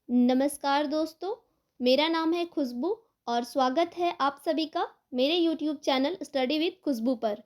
नमस्कार दोस्तों, मेरा नाम है खुशबू और स्वागत है आप सभी का मेरे यूट्यूब चैनल स्टडी विद खुशबू पर।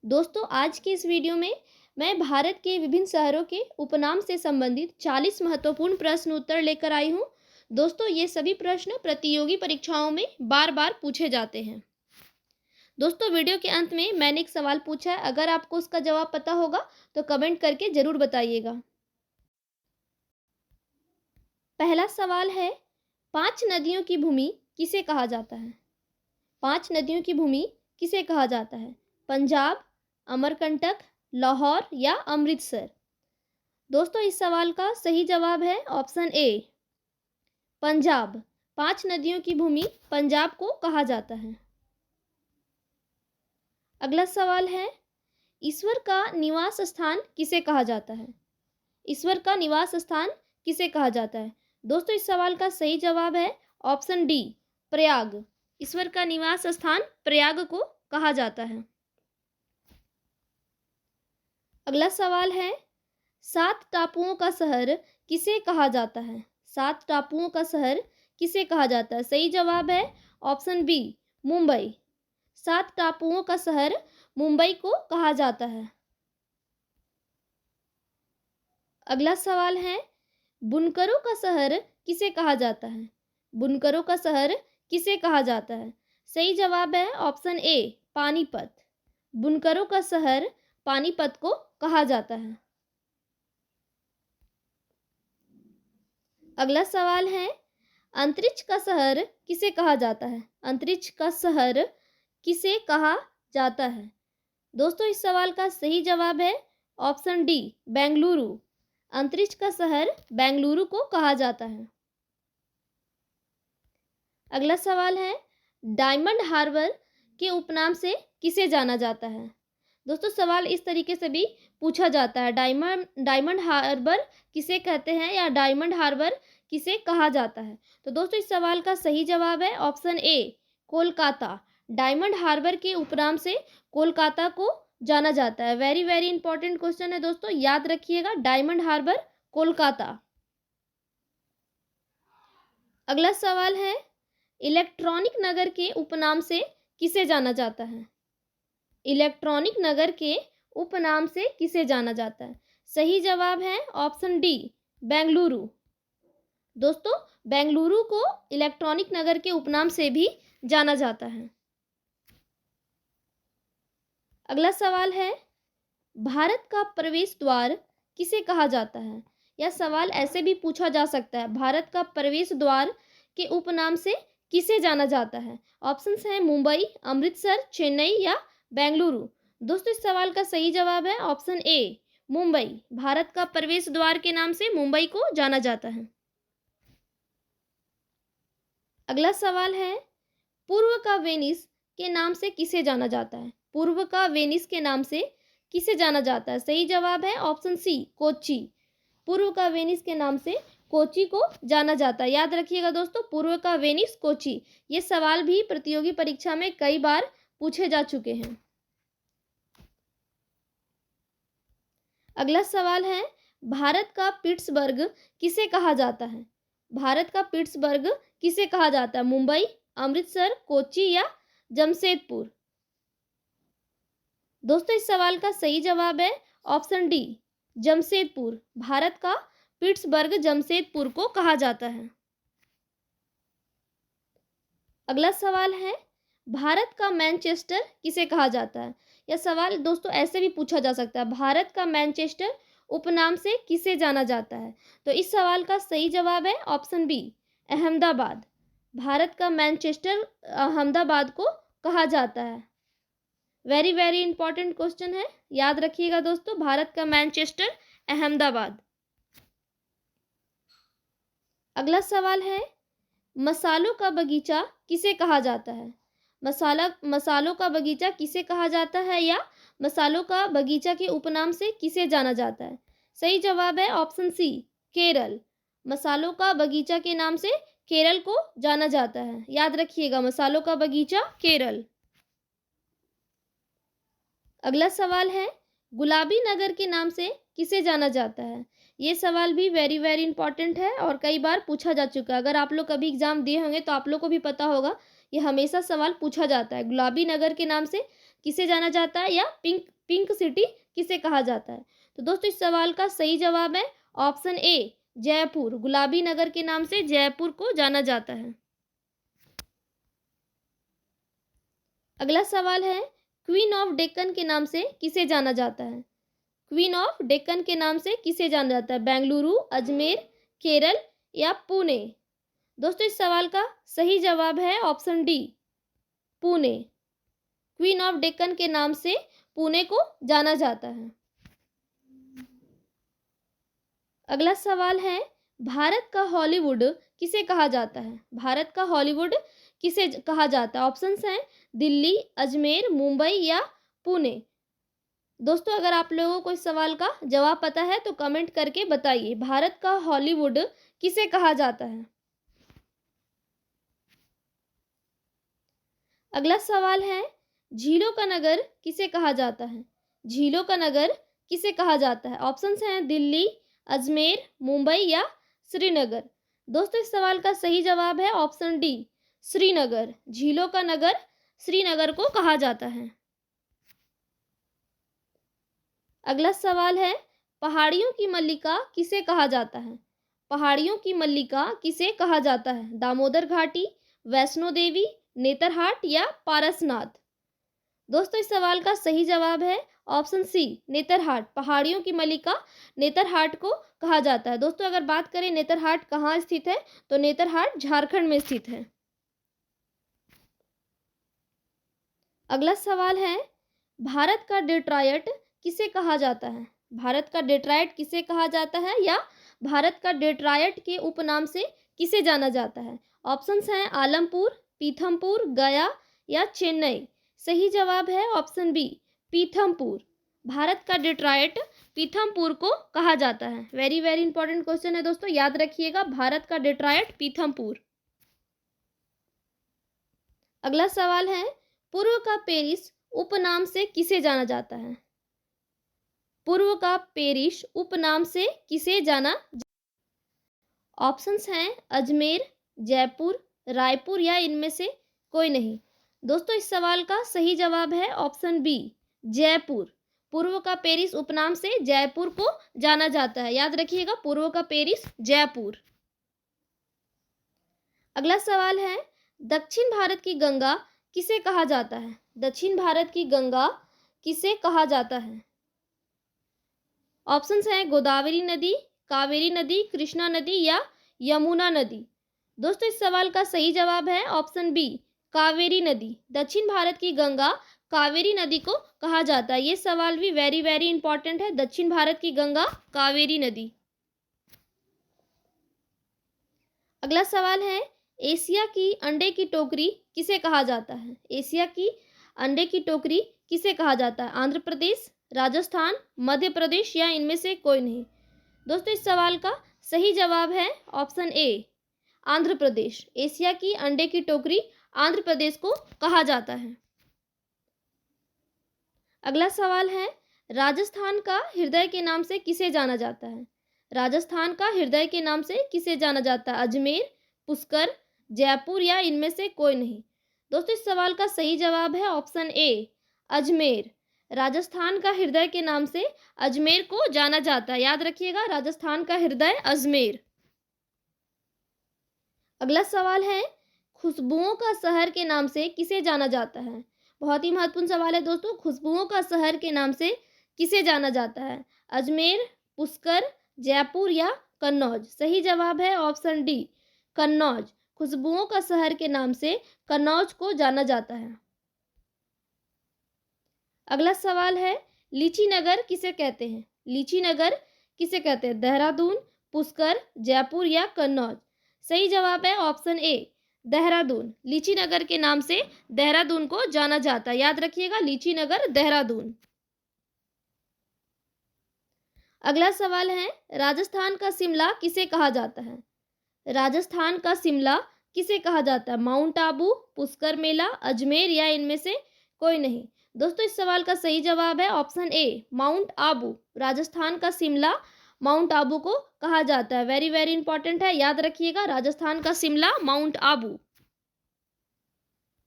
दोस्तों, आज की इस वीडियो में मैं भारत के विभिन्न शहरों के उपनाम से संबंधित 40 महत्वपूर्ण प्रश्न उत्तर लेकर आई हूँ। दोस्तों, ये सभी प्रश्न प्रतियोगी परीक्षाओं में बार बार पूछे जाते हैं। दोस्तों, वीडियो के अंत में मैंने एक सवाल पूछा है, अगर आपको उसका जवाब पता होगा तो कमेंट करके ज़रूर बताइएगा। पहला सवाल है, 5 नदियों की भूमि किसे कहा जाता है? 5 नदियों की भूमि किसे कहा जाता है? पंजाब, अमरकंटक, लाहौर या अमृतसर? दोस्तों, इस सवाल का सही जवाब है ऑप्शन ए, पंजाब। 5 नदियों की भूमि पंजाब को कहा जाता है। अगला सवाल है, ईश्वर का निवास स्थान किसे कहा जाता है? ईश्वर का निवास स्थान किसे कहा जाता है? दोस्तों, इस सवाल का सही जवाब है ऑप्शन डी, प्रयाग। ईश्वर का निवास स्थान प्रयाग को कहा जाता है। अगला सवाल है, 7 टापुओं का शहर किसे कहा जाता है? 7 टापुओं का शहर किसे कहा जाता है? सही जवाब है ऑप्शन बी, मुंबई। 7 टापुओं का शहर मुंबई को कहा जाता है। अगला सवाल है, बुनकरों का शहर किसे कहा जाता है? बुनकरों का शहर किसे कहा जाता है? सही जवाब है ऑप्शन ए, पानीपत। बुनकरों का शहर पानीपत को कहा जाता है। अगला सवाल है, अंतरिक्ष का शहर किसे कहा जाता है? अंतरिक्ष का शहर किसे कहा जाता है? दोस्तों, इस सवाल का सही जवाब है ऑप्शन डी, बेंगलुरु। अंतरिक्ष का शहर बेंगलुरु को कहा जाता है। अगला सवाल है, डायमंड हार्बर के उपनाम से किसे जाना जाता है? दोस्तों, सवाल इस तरीके से भी पूछा जाता है, डायमंड हार्बर किसे कहते हैं या डायमंड हार्बर किसे कहा जाता है? तो दोस्तों, इस सवाल का सही जवाब है ऑप्शन ए, कोलकाता। डायमंड हार्बर के उपनाम से कोलकाता को जाना जाता है। वेरी वेरी इंपॉर्टेंट क्वेश्चन है दोस्तों, याद रखिएगा, डायमंड हार्बर कोलकाता। अगला सवाल है, इलेक्ट्रॉनिक नगर के उपनाम से किसे जाना जाता है? इलेक्ट्रॉनिक नगर के उपनाम से किसे जाना जाता है? सही जवाब है ऑप्शन डी, बेंगलुरु। दोस्तों, बेंगलुरु को इलेक्ट्रॉनिक नगर के उपनाम से भी जाना जाता है। अगला सवाल है, भारत का प्रवेश द्वार किसे कहा जाता है? यह सवाल ऐसे भी पूछा जा सकता है, भारत का प्रवेश द्वार के उपनाम से किसे जाना जाता है? ऑप्शंस हैं मुंबई, अमृतसर, चेन्नई या बेंगलुरु। दोस्तों, इस सवाल का सही जवाब है ऑप्शन ए, मुंबई। भारत का प्रवेश द्वार के नाम से मुंबई को जाना जाता है। अगला सवाल है, पूर्व का वेनिस के नाम से किसे जाना जाता है? पूर्व का वेनिस के नाम से किसे जाना जाता है? सही जवाब है ऑप्शन सी, कोच्चि। पूर्व का वेनिस के नाम से कोच्चि को जाना जाता है। याद रखिएगा दोस्तों, पूर्व का वेनिस कोच्चि। ये सवाल भी प्रतियोगी परीक्षा में कई बार पूछे जा चुके हैं। अगला सवाल है, भारत का पिट्सबर्ग किसे कहा जाता है? भारत का पिट्सबर्ग किसे कहा जाता है? मुंबई, अमृतसर, कोच्चि या जमशेदपुर? दोस्तों, इस सवाल का सही जवाब है ऑप्शन डी, जमशेदपुर। भारत का पिट्सबर्ग जमशेदपुर को कहा जाता है। अगला सवाल है, भारत का मैनचेस्टर किसे कहा जाता है? यह सवाल दोस्तों ऐसे भी पूछा जा सकता है, भारत का मैनचेस्टर उपनाम से किसे जाना जाता है? तो इस सवाल का सही जवाब है ऑप्शन बी, अहमदाबाद। भारत का मैनचेस्टर अहमदाबाद को कहा जाता है। वेरी वेरी इंपॉर्टेंट क्वेश्चन है, याद रखिएगा दोस्तों, भारत का मैनचेस्टर अहमदाबाद। अगला सवाल है, मसालों का बगीचा किसे कहा जाता है? मसालों का बगीचा किसे कहा जाता है या मसालों का बगीचा के उपनाम से किसे जाना जाता है? सही जवाब है ऑप्शन सी, केरल। मसालों का बगीचा के नाम से केरल को जाना जाता है। याद रखिएगा, मसालों का बगीचा केरल। अगला सवाल है, गुलाबी नगर के नाम से किसे जाना जाता है? ये सवाल भी वेरी वेरी इंपॉर्टेंट है और कई बार पूछा जा चुका है। अगर आप लोग कभी एग्ज़ाम दिए होंगे तो आप लोग को भी पता होगा, ये हमेशा सवाल पूछा जाता है। गुलाबी नगर के नाम से किसे जाना जाता है, या पिंक पिंक सिटी किसे कहा जाता है? तो दोस्तों इस सवाल का सही जवाब है ऑप्शन ए, जयपुर। गुलाबी नगर के नाम से जयपुर को जाना जाता है। अगला सवाल है, क्वीन ऑफ डेक्कन के नाम से किसे जाना जाता है? क्वीन ऑफ डेक्कन के नाम से किसे जाना जाता है? बेंगलुरु, अजमेर, केरल या पुणे? दोस्तों इस सवाल का सही जवाब है option D, Pune. Queen of Deccan के नाम से पुणे को जाना जाता है। अगला सवाल है, भारत का हॉलीवुड किसे कहा जाता है? भारत का हॉलीवुड किसे कहा जाता है? ऑप्शंस हैं दिल्ली, अजमेर, मुंबई या पुणे। दोस्तों अगर आप लोगों को इस सवाल का जवाब पता है तो कमेंट करके बताइए, भारत का हॉलीवुड किसे कहा जाता है? अगला सवाल है, झीलों का नगर किसे कहा जाता है? झीलों का नगर किसे कहा जाता है? ऑप्शंस हैं दिल्ली, अजमेर, मुंबई या श्रीनगर। दोस्तों इस सवाल का सही जवाब है ऑप्शन डी, श्रीनगर। झीलों का नगर श्रीनगर को कहा जाता है। अगला सवाल है, पहाड़ियों की मल्लिका किसे कहा जाता है? पहाड़ियों की मल्लिका किसे कहा जाता है? दामोदर घाटी, वैष्णो देवी, नेतरहाट या पारसनाथ? दोस्तों इस सवाल का सही जवाब है ऑप्शन सी, नेतरहाट। पहाड़ियों की मल्लिका नेतरहाट को कहा जाता है। दोस्तों अगर बात करें नेतरहाट कहाँ स्थित है, तो नेतरहाट झारखंड में स्थित है। अगला सवाल है, भारत का डेट्रॉयट किसे कहा जाता है? भारत का डेट्रॉयट किसे कहा जाता है, या भारत का डेट्रॉयट के उपनाम से किसे जाना जाता है? ऑप्शंस हैं आलमपुर, पीथमपुर, गया या चेन्नई। सही जवाब है ऑप्शन बी, पीथमपुर। भारत का डेट्रॉयट पीथमपुर को कहा जाता है। वेरी वेरी इंपॉर्टेंट क्वेश्चन है दोस्तों, याद रखिएगा, भारत का डेट्रॉयट पीथमपुर। अगला सवाल है, पूर्व का पेरिस उपनाम से किसे जाना जाता है? पूर्व का पेरिस उपनाम से किसे जाना? ऑप्शंस हैं अजमेर, जयपुर, रायपुर या इनमें से कोई नहीं। दोस्तों इस सवाल का सही जवाब है ऑप्शन बी, जयपुर। पूर्व का पेरिस उपनाम से जयपुर को जाना जाता है। याद रखिएगा, पूर्व का पेरिस जयपुर। अगला सवाल है, दक्षिण भारत की गंगा किसे कहा जाता है? दक्षिण भारत की गंगा किसे कहा जाता है? ऑप्शंस हैं गोदावरी नदी, कावेरी नदी, कृष्णा नदी या यमुना नदी। दोस्तों इस सवाल का सही जवाब है ऑप्शन बी, कावेरी नदी। दक्षिण भारत की गंगा कावेरी नदी को कहा जाता है। ये सवाल भी वेरी वेरी इंपॉर्टेंट है, दक्षिण भारत की गंगा कावेरी नदी। अगला सवाल है, एशिया की अंडे की टोकरी किसे कहा जाता है? एशिया की अंडे की टोकरी किसे कहा जाता है? आंध्र प्रदेश, राजस्थान, मध्य प्रदेश या इनमें से कोई नहीं। दोस्तों इस सवाल का सही जवाब है ऑप्शन ए, आंध्र प्रदेश। एशिया की अंडे की टोकरी आंध्र प्रदेश को कहा जाता है। अगला सवाल है, राजस्थान का हृदय के नाम से किसे जाना जाता है? राजस्थान का हृदय के नाम से किसे जाना जाता है? अजमेर, पुष्कर, जयपुर या इनमें से कोई नहीं। दोस्तों इस सवाल का सही जवाब है ऑप्शन ए, अजमेर। राजस्थान का हृदय के नाम से अजमेर को जाना जाता है। याद रखिएगा, राजस्थान का हृदय अजमेर। अगला सवाल है, खुशबुओं का शहर के नाम से किसे जाना जाता है? बहुत ही महत्वपूर्ण सवाल है दोस्तों, खुशबुओं का शहर के नाम से किसे जाना जाता है? अजमेर, पुष्कर, जयपुर या कन्नौज? सही जवाब है ऑप्शन डी, कन्नौज। खुशबुओं का शहर के नाम से कन्नौज को जाना जाता है। अगला सवाल है, लीची नगर किसे कहते हैं? लीची नगर किसे कहते हैं? देहरादून, पुष्कर, जयपुर या कन्नौज? सही जवाब है ऑप्शन ए, देहरादून। लीची नगर के नाम से देहरादून को जाना जाता है। याद रखिएगा, लीची नगर देहरादून। अगला सवाल है, राजस्थान का शिमला किसे कहा जाता है? राजस्थान का शिमला किसे कहा जाता है? माउंट आबू, पुष्कर मेला, अजमेर या इनमें से कोई नहीं। दोस्तों इस सवाल का सही जवाब है ऑप्शन ए, माउंट आबू। राजस्थान का शिमला माउंट आबू को कहा जाता है? वेरी वेरी इंपॉर्टेंट है, याद रखिएगा। राजस्थान का शिमला, माउंट आबू।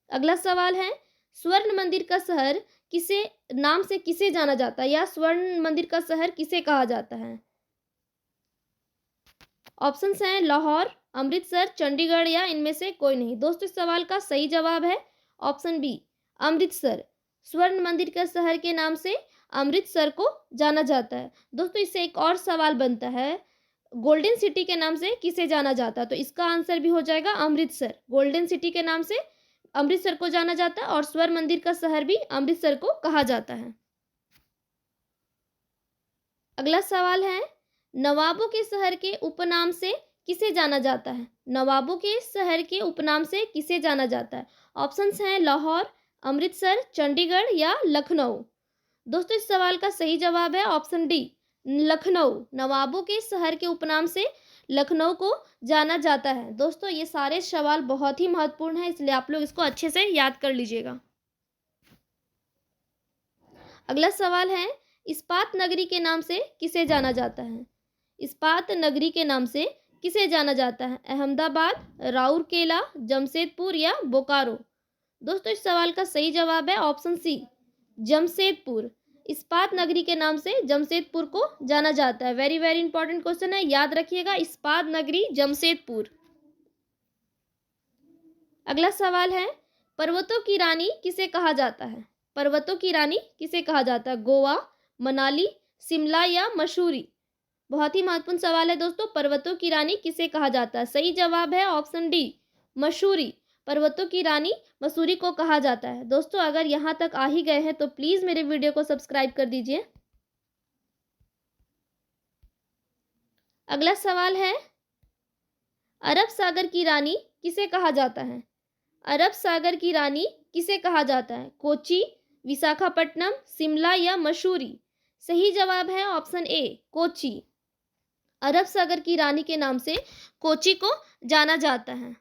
अगला सवाल है, स्वर्ण मंदिर का शहर किसे नाम से किसे जाना जाता है, या स्वर्ण मंदिर का शहर किसे कहा जाता है? ऑप्शंस हैं लाहौर, अमृतसर, चंडीगढ़ या इनमें से कोई नहीं। दोस्तों इस सवाल का सही जवाब है ऑप्शन बी, अमृतसर। स्वर्ण मंदिर के शहर के नाम से अमृतसर को जाना जाता है। दोस्तों इससे एक और सवाल बनता है, गोल्डन सिटी के नाम से किसे जाना जाता है? तो इसका आंसर भी हो जाएगा अमृतसर। गोल्डन सिटी के नाम से अमृतसर को जाना जाता है और स्वर्ण मंदिर का शहर भी अमृतसर को कहा जाता है। अगला सवाल है, नवाबों के शहर के उपनाम से किसे जाना जाता है? नवाबों के शहर के उपनाम से किसे जाना जाता है? ऑप्शंस हैं लाहौर, अमृतसर, चंडीगढ़ या लखनऊ। दोस्तों इस सवाल का सही जवाब है ऑप्शन डी, लखनऊ। नवाबों के शहर के उपनाम से लखनऊ को जाना जाता है। दोस्तों ये सारे सवाल बहुत ही महत्वपूर्ण है, इसलिए आप लोग इसको अच्छे से याद कर लीजिएगा। अगला सवाल है, इस्पात नगरी के नाम से किसे जाना जाता है? इस्पात नगरी के नाम से किसे जाना जाता है? अहमदाबाद, राउरकेला, जमशेदपुर या बोकारो। दोस्तों इस सवाल का सही जवाब है ऑप्शन सी, जमशेदपुर। इस्पात नगरी के नाम से जमशेदपुर को जाना जाता है। वेरी वेरी इंपॉर्टेंट क्वेश्चन है, याद रखिएगा, इस्पात नगरी जमशेदपुर। अगला सवाल है, पर्वतों की रानी किसे कहा जाता है? पर्वतों की रानी किसे कहा जाता है? गोवा, मनाली, शिमला या मसूरी। बहुत ही महत्वपूर्ण सवाल है दोस्तों, पर्वतों की रानी किसे कहा जाता है? सही जवाब है ऑप्शन डी, मसूरी। पर्वतों की रानी मसूरी को कहा जाता है। दोस्तों अगर यहाँ तक आ ही गए हैं तो प्लीज़ मेरे वीडियो को सब्सक्राइब कर दीजिए। अगला सवाल है, अरब सागर की रानी किसे कहा जाता है? अरब सागर की रानी किसे कहा जाता है? कोची, विशाखापट्टनम, शिमला या मसूरी। सही जवाब है ऑप्शन ए, कोची। अरब सागर की रानी के नाम से कोची को जाना जाता है।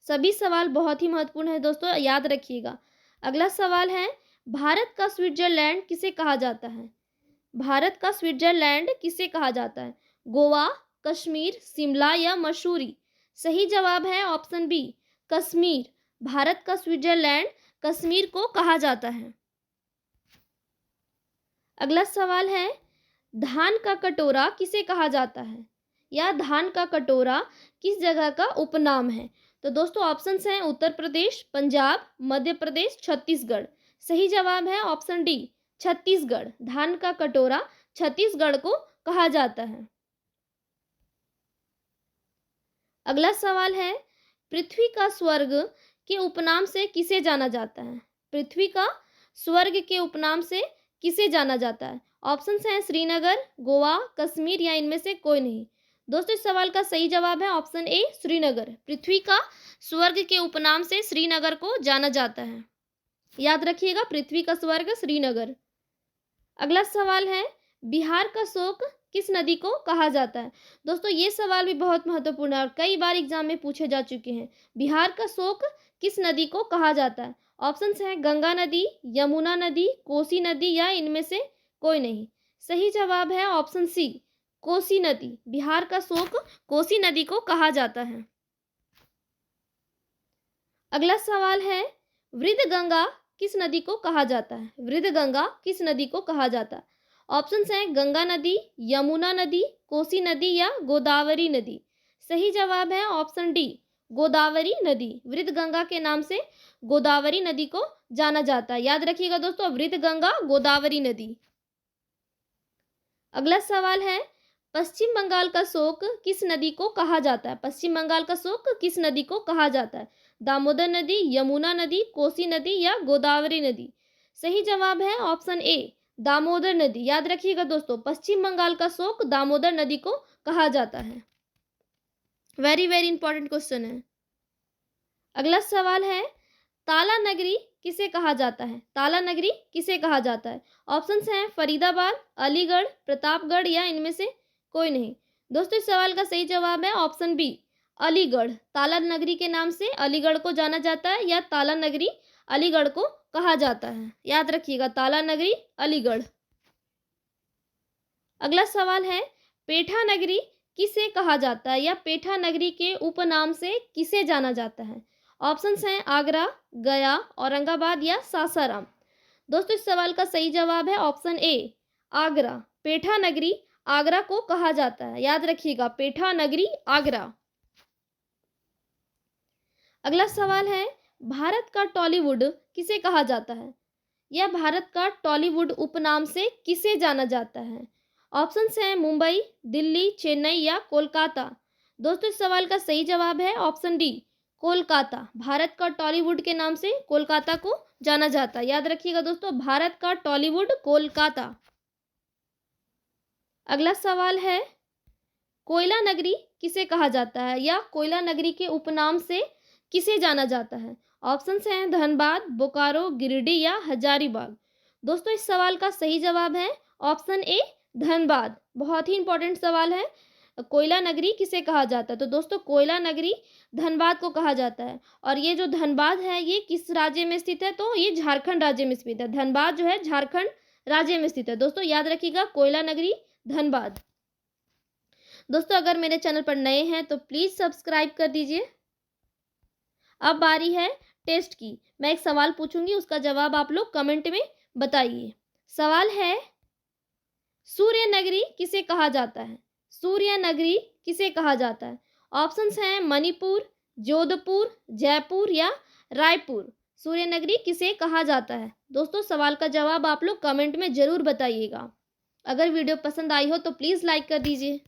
सभी सवाल बहुत ही महत्वपूर्ण है दोस्तों, याद रखिएगा। अगला सवाल है, भारत का स्विट्जरलैंड किसे कहा जाता है? भारत का स्विट्जरलैंड किसे कहा जाता है? गोवा, कश्मीर, शिमला या मसूरी। सही जवाब है ऑप्शन बी, कश्मीर। भारत का स्विट्जरलैंड कश्मीर को कहा जाता है। अगला सवाल है, धान का कटोरा किसे कहा जाता है, या धान का कटोरा किस जगह का उपनाम है? तो दोस्तों ऑप्शंस हैं उत्तर प्रदेश, पंजाब, मध्य प्रदेश, छत्तीसगढ़। सही जवाब है ऑप्शन डी, छत्तीसगढ़। धान का कटोरा छत्तीसगढ़ को कहा जाता है। अगला सवाल है, पृथ्वी का स्वर्ग के उपनाम से किसे जाना जाता है? पृथ्वी का स्वर्ग के उपनाम से किसे जाना जाता है? ऑप्शंस हैं श्रीनगर, गोवा, कश्मीर या इनमें से कोई नहीं। दोस्तों इस सवाल का सही जवाब है ऑप्शन ए, श्रीनगर। पृथ्वी का स्वर्ग के उपनाम से श्रीनगर को जाना जाता है। याद रखिएगा, पृथ्वी का स्वर्ग श्रीनगर। अगला सवाल है, बिहार का शोक किस नदी को कहा जाता है? दोस्तों ये सवाल भी बहुत महत्वपूर्ण है और कई बार एग्जाम में पूछे जा चुके हैं। बिहार का शोक किस नदी को कहा जाता है? ऑप्शंस हैं गंगा नदी, यमुना नदी, कोसी नदी या इनमें से कोई नहीं। सही जवाब है ऑप्शन सी, कोसी नदी। बिहार का शोक कोसी नदी को कहा जाता है। अगला सवाल है, वृद्धगंगा किस नदी को कहा जाता है? वृद्धगंगा किस नदी को कहा जाता है? ऑप्शंस हैं गंगा नदी, यमुना नदी, कोसी नदी या गोदावरी नदी। सही जवाब है ऑप्शन डी, गोदावरी नदी। वृद्धगंगा के नाम से गोदावरी नदी को जाना जाता है। याद रखिएगा दोस्तों, वृद्धगंगा, गोदावरी नदी। अगला सवाल है, पश्चिम बंगाल का शोक किस नदी को कहा जाता है? पश्चिम बंगाल का शोक किस नदी को कहा जाता है? दामोदर नदी, यमुना नदी, कोसी नदी या गोदावरी नदी। सही जवाब है ऑप्शन ए, दामोदर नदी। याद रखिएगा दोस्तों, पश्चिम बंगाल का शोक दामोदर नदी को कहा जाता है। वेरी वेरी इंपॉर्टेंट क्वेश्चन है। अगला सवाल है, ताला नगरी किसे कहा जाता है? ताला नगरी किसे कहा जाता है? ऑप्शंस हैं फरीदाबाद, अलीगढ़, प्रतापगढ़ या इनमें से कोई नहीं। दोस्तों इस सवाल का सही जवाब है ऑप्शन बी, अलीगढ़। ताला नगरी के नाम से अलीगढ़ को जाना जाता है, या ताला नगरी अलीगढ़ को कहा जाता है। याद रखिएगा, ताला नगरी अलीगढ़। अगला सवाल है, पेठा नगरी किसे कहा जाता है या पेठा नगरी के उपनाम से किसे जाना जाता है? ऑप्शंस हैं आगरा, गया, औरंगाबाद या सासाराम। दोस्तों इस सवाल का सही जवाब है ऑप्शन ए, आगरा। पेठा नगरी आगरा को कहा जाता है, याद रखिएगा, पेठा नगरी आगरा। अगला सवाल है, भारत का टॉलीवुड किसे कहा जाता है या भारत का टॉलीवुड उपनाम से किसे जाना जाता है? ऑप्शंस हैं मुंबई, दिल्ली, चेन्नई या कोलकाता। दोस्तों इस सवाल का सही जवाब है ऑप्शन डी, कोलकाता। भारत का टॉलीवुड के नाम से कोलकाता को जाना जाता है, याद रखिएगा दोस्तों, भारत का टॉलीवुड कोलकाता। अगला सवाल है, कोयला नगरी किसे कहा जाता है या कोयला नगरी के उपनाम से किसे जाना जाता है? ऑप्शंस हैं धनबाद, बोकारो, गिरिडीह या हजारीबाग। दोस्तों इस सवाल का सही जवाब है ऑप्शन ए, धनबाद। बहुत ही इंपॉर्टेंट सवाल है, कोयला नगरी किसे कहा जाता है? तो दोस्तों कोयला नगरी धनबाद को कहा जाता है। और ये जो धनबाद है ये किस राज्य में स्थित है? तो ये झारखंड राज्य में स्थित है। धनबाद जो है झारखंड राज्य में स्थित है। दोस्तों याद रखिएगा, कोयला नगरी धनबाद। दोस्तों अगर मेरे चैनल पर नए हैं तो प्लीज़ सब्सक्राइब कर दीजिए। अब बारी है टेस्ट की। मैं एक सवाल पूछूंगी, उसका जवाब आप लोग कमेंट में बताइए। सवाल है, सूर्य नगरी किसे कहा जाता है? सूर्य नगरी किसे कहा जाता है? ऑप्शंस हैं मणिपुर, जोधपुर, जयपुर या रायपुर। सूर्य नगरी किसे कहा जाता है? दोस्तों सवाल का जवाब आप लोग कमेंट में ज़रूर बताइएगा। अगर वीडियो पसंद आई हो तो प्लीज़ लाइक कर दीजिए।